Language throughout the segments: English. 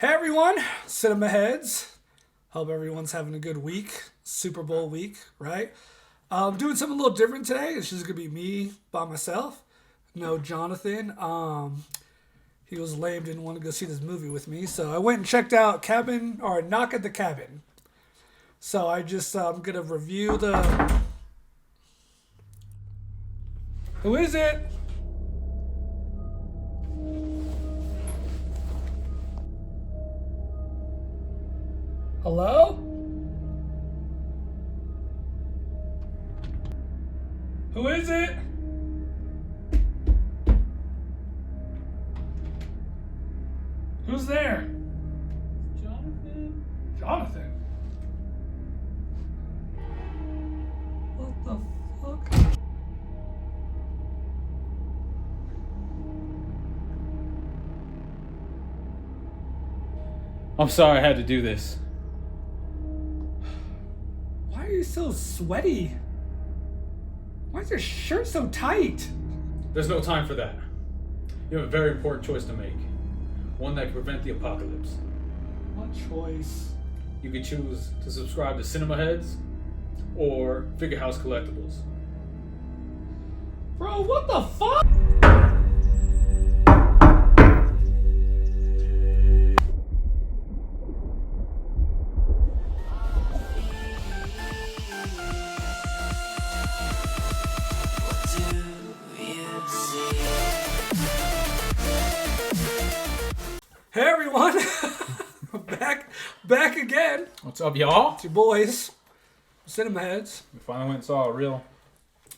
Hey everyone, Cinema Heads. Hope everyone's having a good week. Super Bowl week, right? Doing something a little different today. It's just gonna be me by myself. No Jonathan. He was lame, didn't want to go see this movie with me, so I went and checked out Knock at the Cabin. So I'm gonna review the. Who is it? Hello? Who is it? Who's there? Jonathan? Jonathan? What the fuck? I'm sorry I had to do this. Why are you so sweaty? Why is your shirt so tight? There's no time for that. You have a very important choice to make. One that can prevent the apocalypse. What choice? You could choose to subscribe to Cinema Heads or Figure House Collectibles. Bro, what the fuck? Hey everyone, back again. What's up, y'all? It's your boys, Cinema Heads. We finally went and saw a real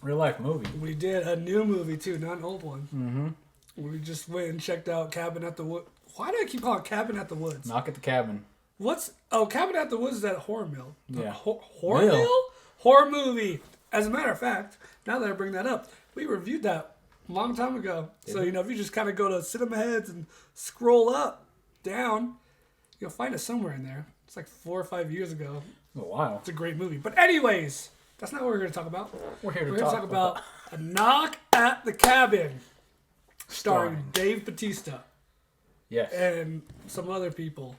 life movie. We did a new movie too, not an old one. Mm-hmm. We just went and checked out Cabin at the Woods. Why do I keep calling it Cabin at the Woods? Knock at the Cabin. Cabin at the Woods is that horror mill. Yeah. Horror mill? Horror movie. As a matter of fact, now that I bring that up, we reviewed that a long time ago. So, if you just kind of go to Cinema Heads and scroll down, you'll find it somewhere in there. It's like 4 or 5 years ago. Oh, wow. It's a great movie. But anyways, that's not what we're going to talk about. We're here to talk about A Knock at the Cabin, starring Dave Bautista. Yes. And some other people.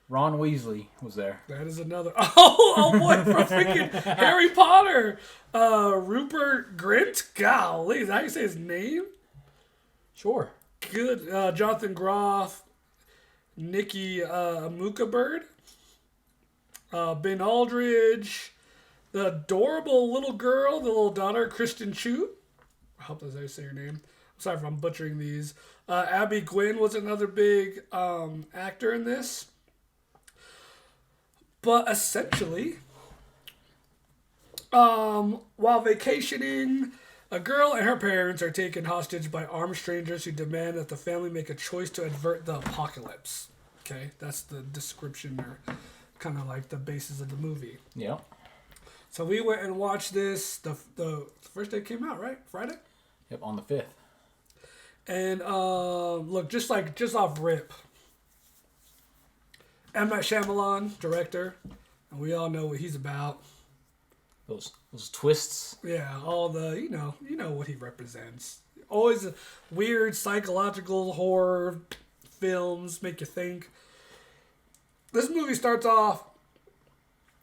Ron Weasley was there. That is another. Oh boy, from freaking Harry Potter. Rupert Grint? Golly, is that how you say his name? Sure. Good. Jonathan Groff. Nikki Bird. Ben Aldridge. The adorable little girl, the little daughter, Kristen Chu. I hope that's how you say her name. I'm sorry if I'm butchering these. Abby Gwynn was another big actor in this. But essentially, while vacationing, a girl and her parents are taken hostage by armed strangers who demand that the family make a choice to avert the apocalypse. Okay, that's the description or kind of like the basis of the movie. Yeah. So we went and watched this the first day it came out, right? Friday? Yep, on the 5th. And look, just off rip. M. Night Shyamalan, director, and we all know what he's about. Those twists. Yeah, all the you know what he represents. Always weird psychological horror films make you think. This movie starts off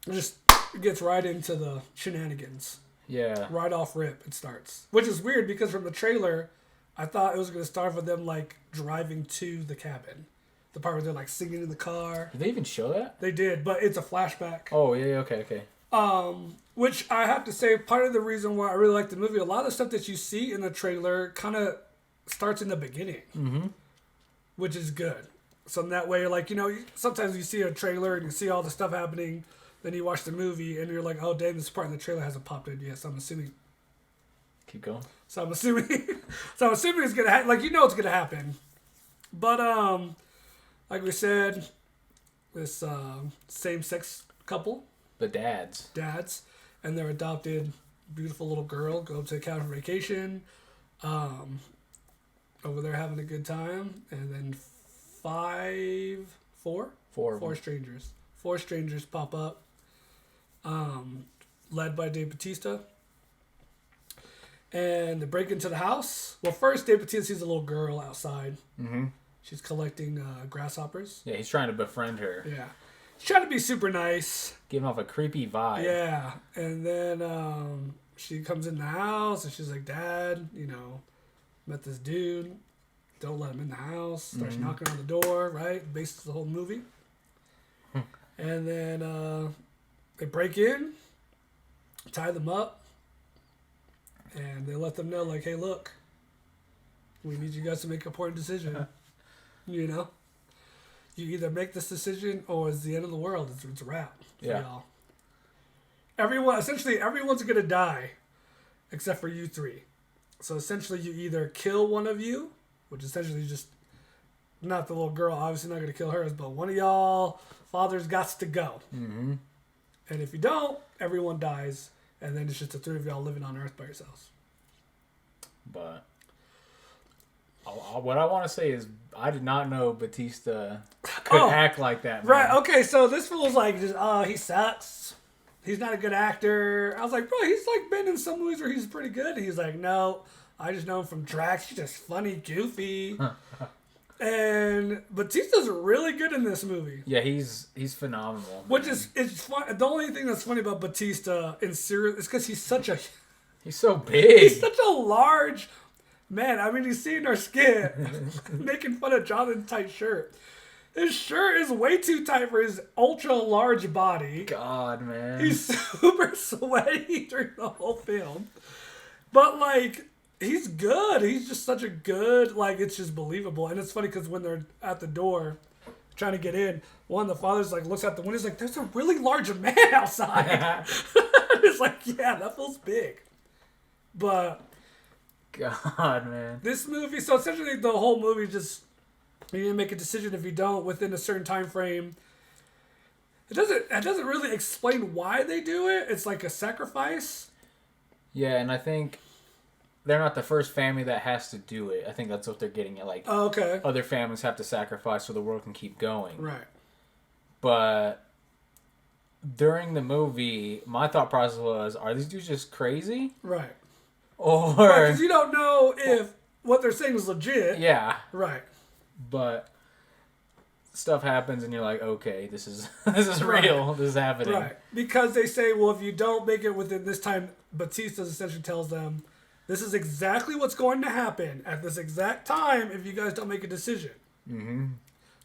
just gets right into the shenanigans. Yeah. Right off rip it starts, which is weird because from the trailer, I thought it was going to start with them like driving to the cabin. The part where they're like singing in the car. Did they even show that? They did, but it's a flashback. Oh, yeah, okay. Which I have to say, part of the reason why I really like the movie, a lot of stuff that you see in the trailer kind of starts in the beginning. Mm-hmm. Which is good. So in that way, like, sometimes you see a trailer and you see all the stuff happening, then you watch the movie and you're like, oh, damn, this part in the trailer hasn't popped in yet, so I'm assuming... Keep going. So I'm assuming it's going to happen. Like, it's going to happen. But, like we said, this same-sex couple. The dads. And their adopted beautiful little girl go up to the cabin for vacation. Over there having a good time. And then four strangers. 4 strangers pop up. Led by Dave Bautista. And they break into the house. Well, first Dave Bautista sees a little girl outside. Mm-hmm. She's collecting grasshoppers. Yeah, he's trying to befriend her. Yeah. She's trying to be super nice. Giving off a creepy vibe. Yeah. And then she comes in the house and she's like, Dad, met this dude. Don't let him in the house. Starts knocking on the door, right? Bases the whole movie. And then they break in, tie them up, and they let them know, like, hey, look, we need you guys to make an important decision. You either make this decision or it's the end of the world. It's a wrap for y'all. Everyone's going to die except for you three. So essentially you either kill one of you, which essentially just, not the little girl, obviously not going to kill hers, but one of y'all fathers gots to go. Mm-hmm. And if you don't, everyone dies, and then it's just the three of y'all living on Earth by yourselves. But what I want to say is I did not know Batista could act like that, man. Right, okay, so this fool's like, he sucks. He's not a good actor. I was like, bro, he's like been in some movies where he's pretty good. And he's like, no, I just know him from Drax. He's just funny, goofy. And Batista's really good in this movie. Yeah, he's phenomenal. Which is, it's fun. The only thing that's funny about Batista in serious is because he's so big. He's such a large man. I mean, he's seeing our skit, making fun of Jonathan's tight shirt. His shirt is way too tight for his ultra large body. God, man. He's super sweaty during the whole film. But, like, he's good. He's just such a good, like, it's just believable. And it's funny because when they're at the door trying to get in, one of the fathers, like, looks out the window. He's like, there's a really large man outside. It's like, yeah, that feels big. But God, man. this movie, so essentially the whole movie just, you need to make a decision. If you don't, within a certain time frame. It doesn't really explain why they do it. It's like a sacrifice. Yeah, and I think they're not the first family that has to do it. I think that's what they're getting at. Like, okay. Other families have to sacrifice so the world can keep going. Right. But during the movie, my thought process was, are these dudes just crazy? Right. Or... Because you don't know if what they're saying is legit. Yeah. Right. But stuff happens and you're like, okay, this is real. This is happening. Right. Because they say, well, if you don't make it within this time, Batista essentially tells them, this is exactly what's going to happen at this exact time if you guys don't make a decision. Mm-hmm.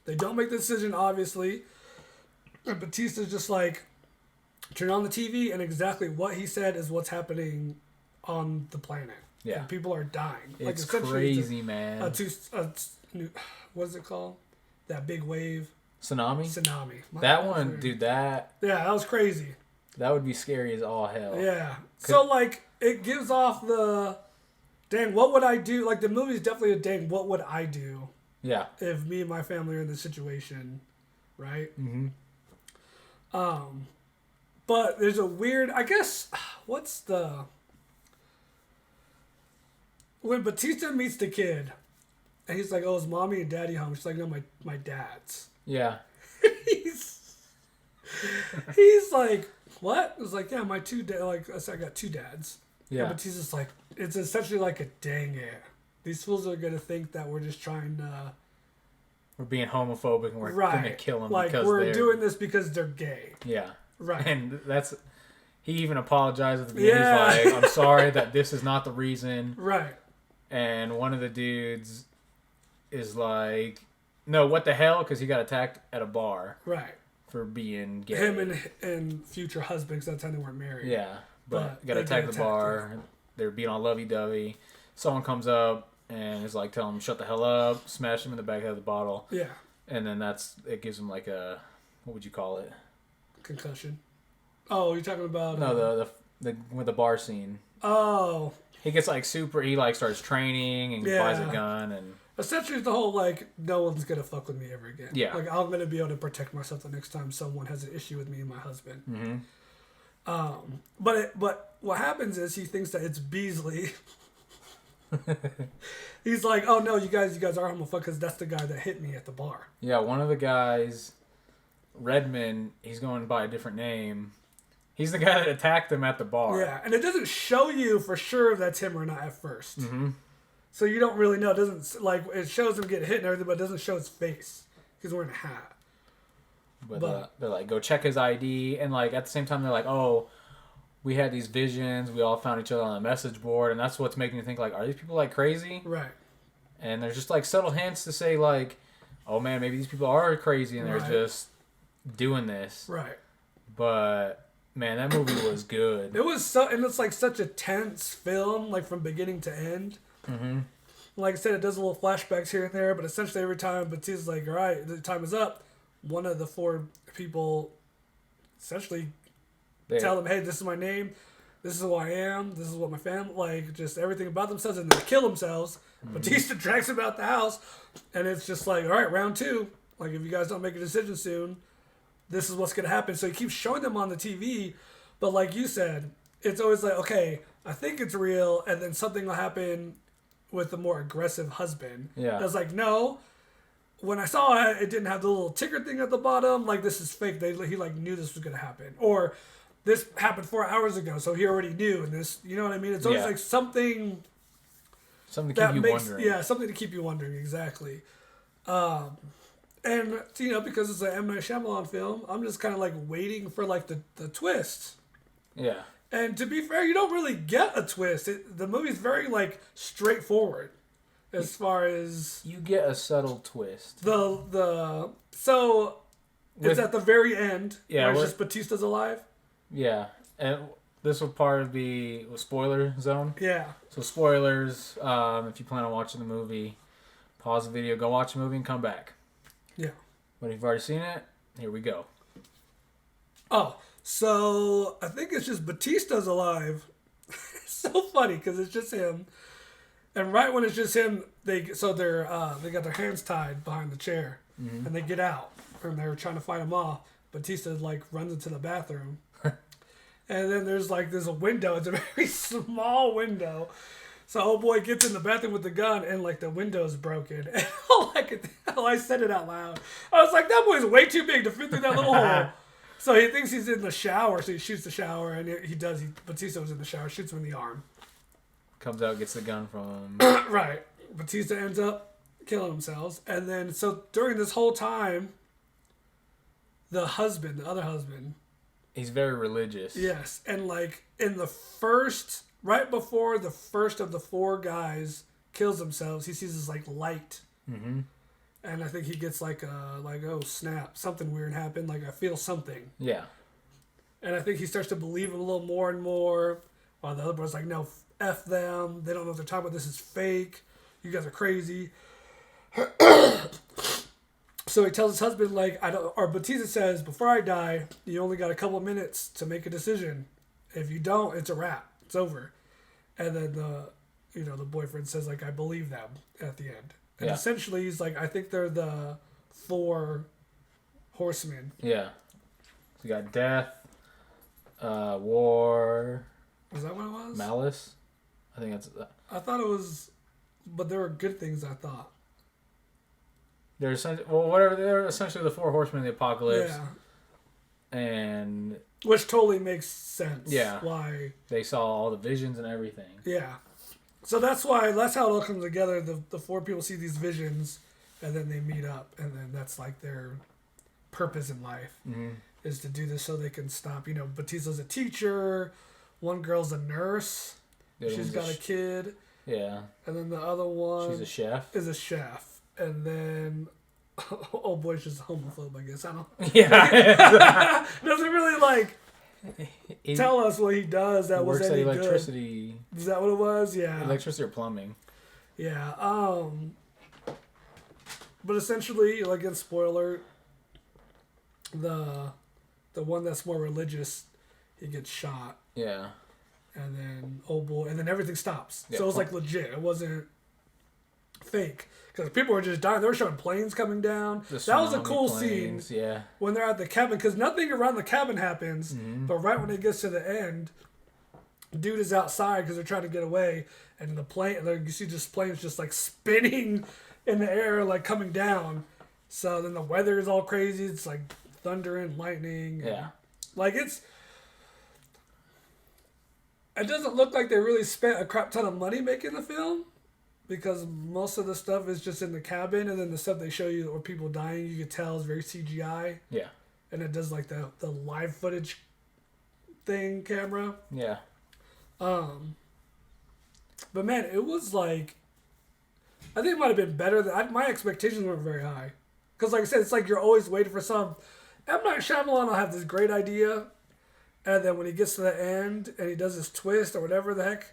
They don't make the decision, obviously. And Batista's just like, turn on the TV, and exactly what he said is what's happening on the planet. Yeah. And people are dying. It's crazy, man. What is it called? That big wave. Tsunami? That one, dude, that... Yeah, that was crazy. That would be scary as all hell. Yeah. So, like, it gives off the, dang, what would I do? Like, the movie's definitely a dang, what would I do? Yeah. If me and my family are in this situation, right? Mm-hmm. But there's a weird, I guess, when Batista meets the kid, and he's like, oh, is mommy and daddy home? She's like, no, my dad's. Yeah. he's like, what? It's like, yeah, my two dads, like, I got two dads. Yeah. But he's just like, it's essentially like a dang it. These fools are going to think that we're just trying to... We're being homophobic and we're going to kill them like, because we're doing this because they're gay. Yeah. Right. And that's... He even apologized at the beginning. Yeah. He's like, I'm sorry that this is not the reason. Right. And one of the dudes is like, no, what the hell? Because he got attacked at a bar. Right. For being gay. Him and future husbands, that's how they weren't married. Yeah. But got attacked at the bar. They're being all lovey-dovey. Someone comes up and is like, telling him, shut the hell up. Smash him in the back of the bottle. Yeah. And then it gives him like a, what would you call it? Concussion. Oh, you're talking about... No, with the bar scene. Oh. He gets like he like starts training and buys a gun and... Essentially the whole like, no one's going to fuck with me ever again. Yeah. Like, I'm going to be able to protect myself the next time someone has an issue with me and my husband. Mm-hmm. But what happens is he thinks that it's Beasley. He's like, oh no, you guys are homophobic because that's the guy that hit me at the bar. Yeah, one of the guys, Redmond, he's going by a different name. He's the guy that attacked them at the bar. Yeah, and it doesn't show you for sure if that's him or not at first. Mm-hmm. So you don't really know. It doesn't, like, it shows him get hit and everything, but it doesn't show his face. He's wearing a hat. But they're like, go check his ID. And, like, at the same time, they're like, oh, we had these visions. We all found each other on a message board. And that's what's making me think, like, are these people, like, crazy? Right. And there's just, like, subtle hints to say, like, oh, man, maybe these people are crazy and they're just doing this. Right. But, man, that movie was good. It was so, and it's, like, such a tense film, like, from beginning to end. Mm-hmm. Like I said, it does a little flashbacks here and there, but essentially every time Batista's like, all right, the time is up, one of the four people essentially tell them, hey, this is my name, this is who I am, this is what my family, like, just everything about themselves, and they kill themselves. Mm-hmm. Batista drags him out the house, and it's just like, all right, round 2. Like, if you guys don't make a decision soon, this is what's going to happen. So he keeps showing them on the TV, but like you said, it's always like, okay, I think it's real, and then something will happen with the more aggressive husband. Yeah. I was like, no. When I saw it, it didn't have the little ticker thing at the bottom. Like, this is fake. He like knew this was going to happen. Or this happened 4 hours ago, so he already knew. And this, you know what I mean? It's always like something to keep you wondering. Yeah, something to keep you wondering, exactly. And, you know, because it's an M. Night Shyamalan film, I'm just kind of like waiting for like the twist. Yeah. And to be fair, you don't really get a twist. The movie's very, like, straightforward as far as... You get a subtle twist. So, it's at the very end, where it's just Batista's alive? Yeah. And this will probably be a spoiler zone. Yeah. So, spoilers, if you plan on watching the movie, pause the video, go watch the movie, and come back. Yeah. But if you've already seen it, here we go. Oh, so I think it's just Batista's alive. It's so funny because it's just him, and right when it's just him, they got their hands tied behind the chair, and they get out, and they're trying to fight him off. Batista like runs into the bathroom, and then there's like a window. It's a very small window. So old boy gets in the bathroom with the gun, and like the window's broken. And I said it out loud. I was like, that boy's way too big to fit through that little hole. So he thinks he's in the shower, so he shoots the shower, and he does. Batista was in the shower, shoots him in the arm. Comes out, gets the gun from him. Right. Batista ends up killing himself. And then, so during this whole time, the other husband. He's very religious. Yes. And like in right before the first of the 4 guys kills themselves, he sees this like light. Mm-hmm. And I think he gets like oh snap, something weird happened. Like I feel something. Yeah. And I think he starts to believe him a little more and more. While the other boy's like, no, F them. They don't know what they're talking about. This is fake. You guys are crazy. So he tells his husband, like, or Batista says, before I die, you only got a couple of minutes to make a decision. If you don't, it's a wrap. It's over. And then the boyfriend says, like, I believe them at the end. And essentially, he's like, I think they're the 4 horsemen. Yeah. So you got death, war. Was that what it was? Malice. I think that's. I thought it was, but there were good things. I thought. They're essentially the 4 horsemen of the apocalypse. Yeah. And. Which totally makes sense. Yeah. Why they saw all the visions and everything. Yeah. So that's how it all comes together. The 4 people see these visions, and then they meet up, and then that's like their purpose in life is to do this so they can stop. You know, Batista's a teacher, one girl's a nurse, she's got a kid, and then the other one she's a chef. Is a chef, and then old boy's just a homophobe, I guess. I don't. Yeah, doesn't really like. Tell us what he does that was any good. Electricity. Is that what it was? Yeah. Electricity or plumbing. Yeah. But essentially, like in spoiler, the one that's more religious, he gets shot. Yeah. And then and then everything stops. Yeah, so it was like legit. It wasn't fake. Because people were just dying. They were showing planes coming down. That was a cool scene. Yeah. When they're at the cabin. Because nothing around the cabin happens. Mm-hmm. But right when it gets to the end, dude is outside because they're trying to get away. And the plane, you see just planes just like spinning in the air, like coming down. So then the weather is all crazy. It's like thunder and lightning. Yeah. Like it doesn't look like they really spent a crap ton of money making the film. because most of the stuff is just in the cabin, and then the stuff they show you or people dying, you can tell is very CGI. Yeah. And it does like the live footage thing camera. Yeah. But man, it was like, I think it might have been better than my expectations weren't very high, because like I said, it's like you're always waiting for some. M. Night Shyamalan will have this great idea, and then when he gets to the end and he does this twist or whatever the heck,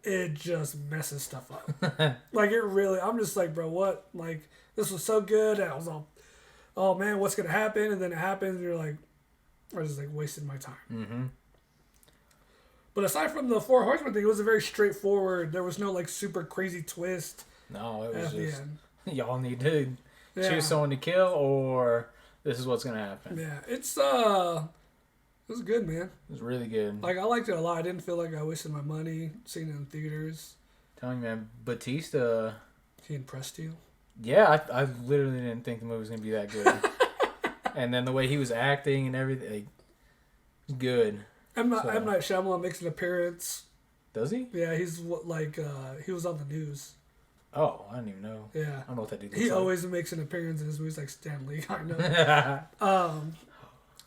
it just messes stuff up. Like it really, I'm just like, bro, what? Like this was so good, and I was all, oh man, what's gonna happen? And then it happens, and you're like, I just like wasted my time. Mm-hmm. But aside from the Four Horsemen thing, it was a very straightforward. There was no like super crazy twist. No, it was at the just end. y'all need to Yeah. choose someone to kill, or this is what's gonna happen. Yeah, it was good, man. It was really good. Like I liked it a lot. I didn't feel like I wasted my money seeing it in theaters. Telling you, man, Batista. He impressed you? Yeah, I literally didn't think the movie was gonna be that good. And then the way he was acting and everything, like, good. M. Night Shyamalan makes an appearance. Does he? Yeah, he's he was on the news. Oh, I didn't even know. Yeah. I don't know what that dude looks He like. always makes an appearance in his movies, like Stan Lee, kind of.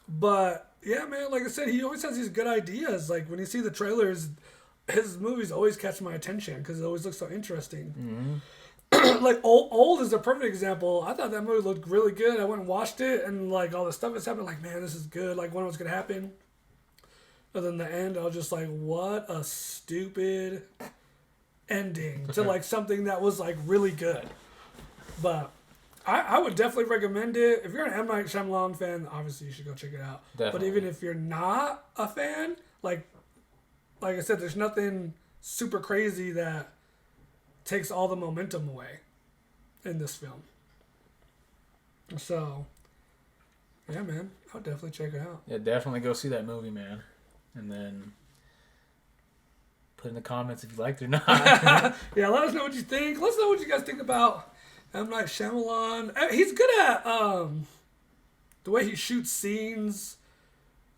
But yeah, man, like I said, he always has these good ideas. Like when you see the trailers, his movies always catch my attention because it always looks so interesting. Mm-hmm. Like Old is a perfect example. I thought that movie looked really good. I went and watched it, and like all the stuff that's happening, like man, this is good. Like when it was gonna happen. And then the end, I was just like, what a stupid ending to like something that was like really good. But I would definitely recommend it. If you're an M. Night Shyamalan fan, obviously you should go check it out. Definitely. But even if you're not a fan, like I said, there's nothing super crazy that takes all the momentum away in this film. So, yeah, man, I would definitely check it out. Yeah, definitely go see that movie, man. And then put in the comments if you liked it or not. Yeah, let us know what you think. Let us know what you guys think about M. Night Shyamalan. He's good at the way he shoots scenes.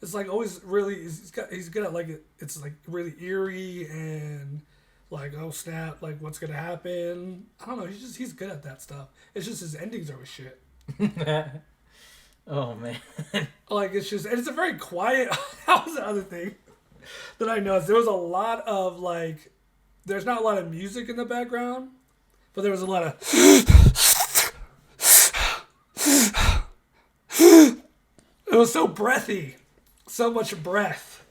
It's like always really he's good at like it's like really eerie and like oh snap, like what's gonna happen. I don't know. He's good at that stuff. It's just his endings are always shit. Oh man. Like it's a very quiet. That was the other thing that I noticed. There was a lot of like, there's not a lot of music in the background, but there was a lot of. It was so breathy, so much breath.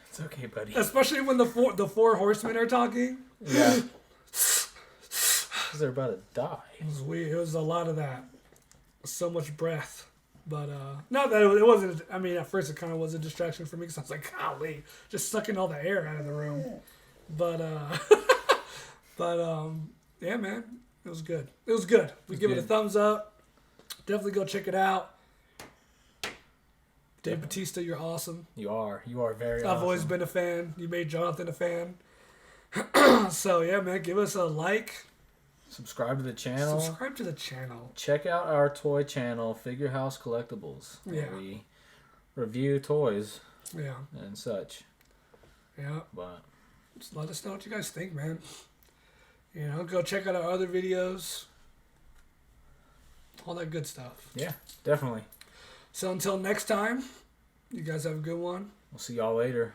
It's okay, buddy. Especially when the four horsemen are talking. Yeah. Because they're about to die. It was weird. It was a lot of that. So much breath. But not that it wasn't. I mean, at first it kind of was a distraction for me because I was like, golly, just sucking all the air out of the room. But yeah, man, it was good. It was good. We give it a thumbs up. Definitely go check it out. Dave Bautista, you're awesome. You are very awesome. I've always been a fan. You made Jonathan a fan. So yeah, man, give us a like. Subscribe to the channel. Subscribe to the channel. Check out our toy channel, Figure House Collectibles. Yeah. Where we review toys. Yeah. And such. Yeah. But just let us know what you guys think, man. You know, go check out our other videos. All that good stuff. yeah, definitely. So until next time, you guys have a good one. We'll see y'all later.